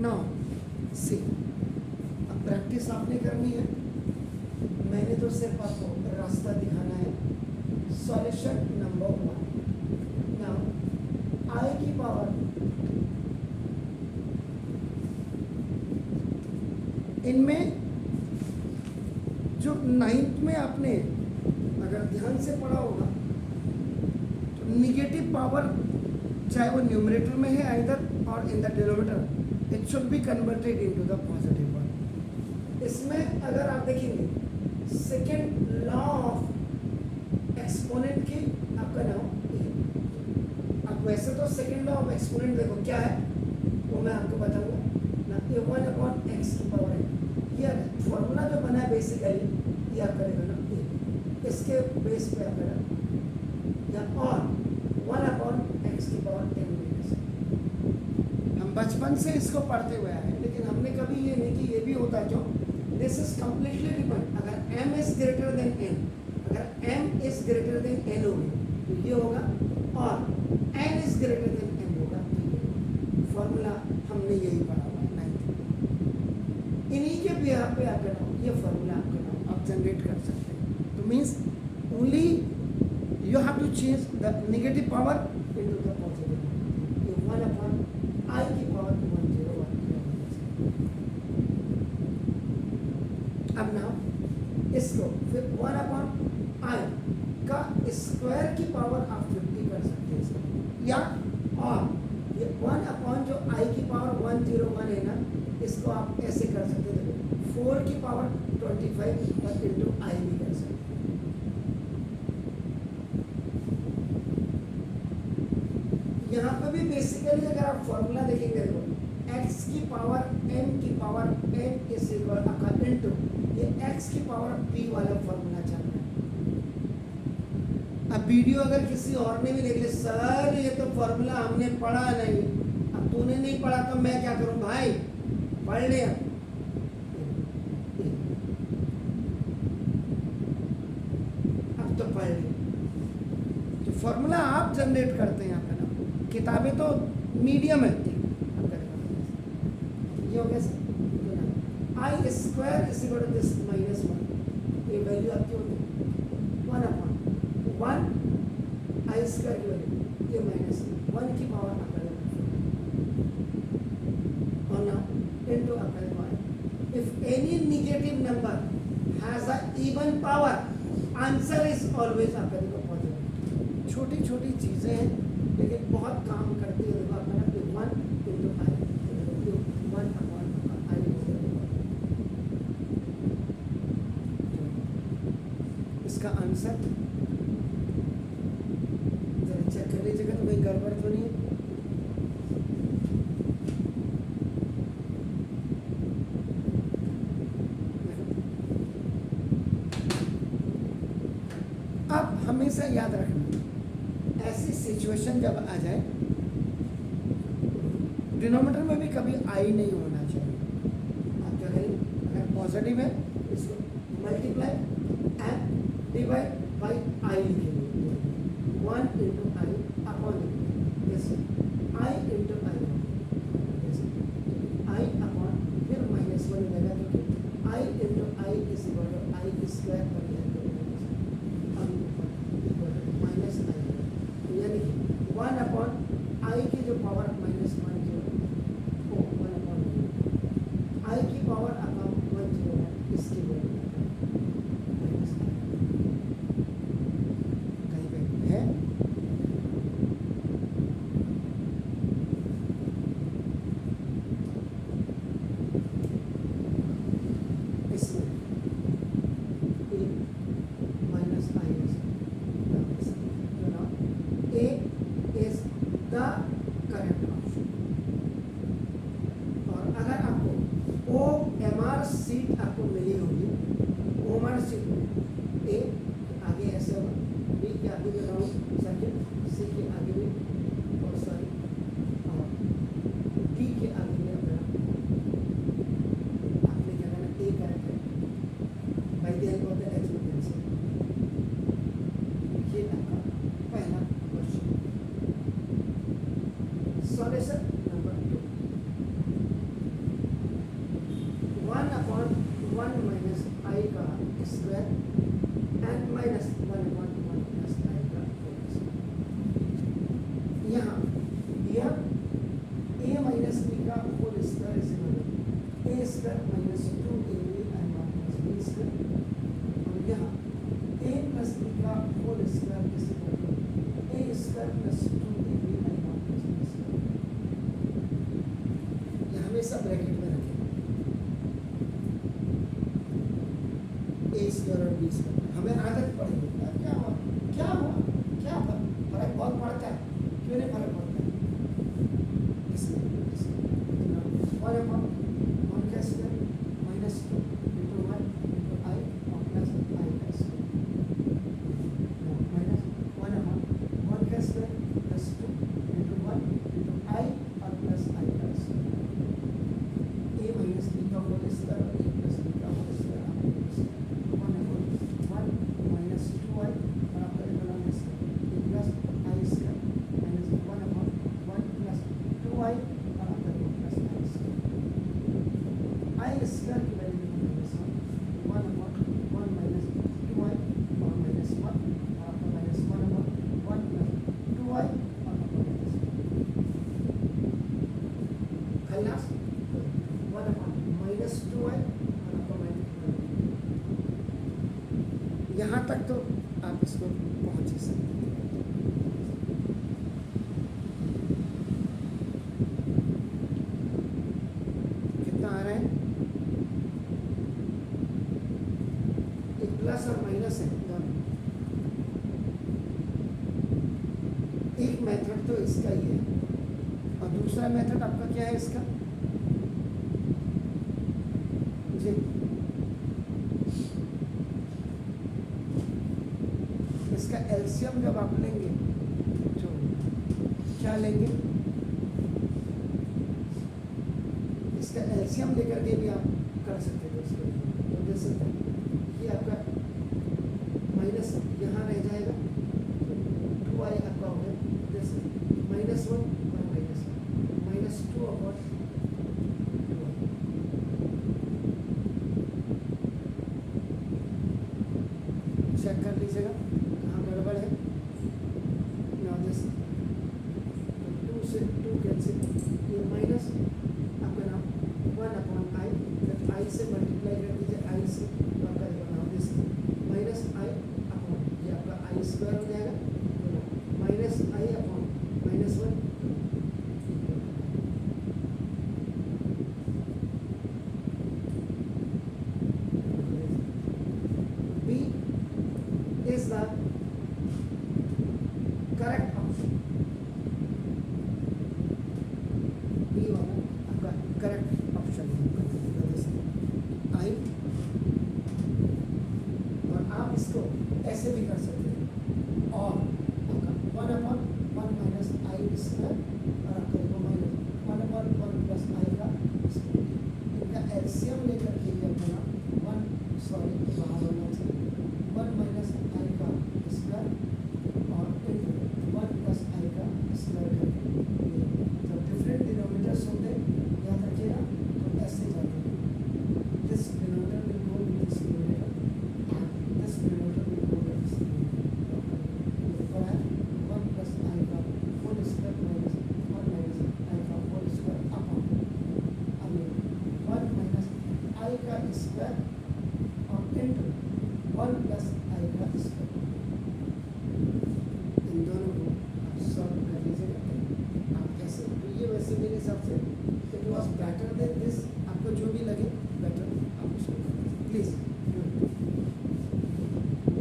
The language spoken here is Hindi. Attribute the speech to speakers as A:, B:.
A: नो सी, अब प्रैक्टिस आपने करनी है, मैंने तो सिर्फ आपको रास्ता दिखाना है। सॉल्यूशन नंबर 1, नाउ आई की पावर इनमें जो 9th में आपने अगर ध्यान से पढ़ा होगा तो निगेटिव पावर चाहे वो न्यूमरेटर में है आइदर और in the denominator, it should be converted into the positive one. इसमें अगर आप देखेंगे सेकेंड लॉ ऑफ एक्सपोनेंट की आपका नाम, अब वैसे तो सेकेंड लॉ ऑफ एक्सपोनेंट देखो क्या है वो मैं आपको बताऊंगा ना। ये 1/x की पावर है, ये फॉर्मूला जो बना है बेसिकली ये आप करेगा ना, इसके बेस पे आप करेगा या और 1/x की पावर 10 हम बचपन से इसको पढ़ते हुए आए हैं, लेकिन हमने कभी ये नहीं कि ये भी होता क्यों। दिस इज कम्प्लीटली डिपेंड, अगर m is greater than n, अगर m is greater than n होगी तो ये होगा, और n is greater than n होगा तो ये होगा। फॉर्मूला हमने यही पढ़ा हुआ है 9th, इन्हीं के बिहार पे आप करना ये फॉर्मूला आप जनरेट कर सकते हैं। तो means only you have to change the negative power into the positive, ये 1/i की पावर 101। अब ना इसको फिर 1/i का स्क्वायर की पावर आप 50 कर सकते हैं इसको, या और ये 1 जो i की पावर 101 है ना, इसको आप ऐसे कर सकते हैं 4 की पावर 25 इंटू i भी कर सकते हैं। यहाँ पर भी बेसिकली अगर आप फॉर्मूला देखेंगे तो x की पावर m की पावर n इज इक्वल आपका इनटू ये x की पावर p वाला फॉर्मूला चल रहा है। अब वीडियो अगर किसी और ने भी देख लिया, सर ये तो फॉर्मूला हमने पढ़ा नहीं, अब तूने नहीं पढ़ा तो मैं क्या करूं भाई, पढ़ ले। अब तो पढ़ ले, जो फॉर्मूला आप जनरेट करते हैं आपका नाम, किताबें तो मीडियम है, ये हो गया i square is equal to this -1, ये वैल्यू आपकी होगी 1/1 आई स्क्वायर की वैल्यू ये -1 की पावर आप और ना इनटू आप if any negative number has a even power answer is always आपका पॉजिटिव। छोटी छोटी चीजें हैं लेकिन बहुत काम करती है। देखो आपका 1 इंटू आई 1/i, इसका आंसर जरा चेक कर लीजिएगा तो कोई गड़बड़ तो नहीं है। अब हमेशा याद रखना, ऐसी सिचुएशन जब आ जाए डिनोमिनेटर में भी कभी आई नहीं होना चाहिए। आप क्या करें, अगर पॉजिटिव है इसको multiply and divide by i लिखेंगे, 1 into i upon i into i, i upon फिर -1 मिलेगा क्योंकि i into i is equal to i square पर -i, यानी कि 1/i की जो पावर -1 जो 1/i की पावर अपॉन 1 जो है इसकी वैल्यू कहीं पे है। इसमें A is the correct option। और अगर आपको OMR सीट आपको मिली होगी, OMR सीट में A आगे ऐसे होगा, B के आगे भी राउंड सर्किट, C के आगे भी और सॉरी और D के आगे भी अपना आपने क्या करना, A करेक्ट है by the help of the experience. ये आपका पहला question. Solution number 2, square and minus 1/1 plus i का होल स्क्वायर। यहाँ यह a माइनस b का whole square is equal to a square minus 2ab and 1 plus b square, और यहाँ a प्लस b का whole square is equal to a square plus 2ab and 1 plus b square. यह हमेशा ब्रैकेट में रखें a स्क्वायर और b स्क्वायर। हमें आदत पड़ी है, क्या हुआ क्या हुआ क्या फर्क बहुत पड़ता है, क्यों नहीं फर्क पड़ता है, इसलिए 1/1 का स्क्वायर माइनस 2 इंटू 1 इंटू आई और प्लस आई का स्क्वायर माइनस 1/1 का स्क्वायर प्लस 2 इंटू 1 इंटू आई और प्लस आई का स्क्वायर। a माइनस b का होल स्क्वायर और a प्लस b का होल स्क्वायर आपको 1/1 माइनस 2i और आपका इकोनॉमिक स्क्वायर प्लस आई स्क्वायर माइनस 1/1 प्लस 2i और आपका प्लस आई स्क्वायर। आई स्क्वायर की वैल्यू माइनस 1/1 माइनस 2i और माइनस 1 और आपका माइनस 1/1 प्लस 2i और आपका माइनस खल्लास 1/1 माइनस 2i और आपका माइनस। यहाँ तक तो आप इसको पहुँच ही सकते हैं। कितना आ रहा है, एक प्लस और माइनस है दोनों। एक मेथड तो इसका ही है और दूसरा मेथड आपका क्या है इसका जी, इसका एलसीएम जब आप लेंगे तो क्या लेंगे, इसका एलसीएम लेकर के भी आप कर सकते हो इसको। तो जैसे ये आपका माइनस यहाँ रह जाएगा, 2i आपका हो गया, जैसे -1 और -2 और 2i। चेक कर लीजिएगा कहाँ गड़बड़ है। now this 2 से 2 कैंसिल, ये माइनस आपका नाम 1/i, जब i से मल्टीप्लाई कर दीजिए i से तो आपका नाम दिस माइनस आई अपॉन ये आपका आई स्क्वायर हो जाएगा minus I upon -1। B is the correct option, B वाला आपका करेक्ट ऑप्शन है आई। और आप इसको ऐसे भी कर सकते हैं और आपका 1/1 माइनस आई स्क्वायर और आपका देखो माइनस 1/1 प्लस आई का स्क्वायर। इनका एलसीएम लेकर के ये अपना 1 सॉरी बाहर होना चाहिए 1 माइनस आई का स्क्वायर और 1 प्लस आई का स्क्वायर करके जब डिफरेंट डिनोमिनेटर्स होते हैं याद रखिएगा तो ऐसे जाते हैं। This denominator will go with this denominator, this denominator will go with this denominator. 1 plus i का whole square minus 1 minus i का होल स्क्वायर अपॉन अब 1 माइनस आई का स्क्वायर और इंटू 1 प्लस आई का स्क्वायर। इन दोनों को सॉल्व कर लीजिएगा आप कैसे। तो ये वैसे मेरे हिसाब से इट वॉज बेटर देन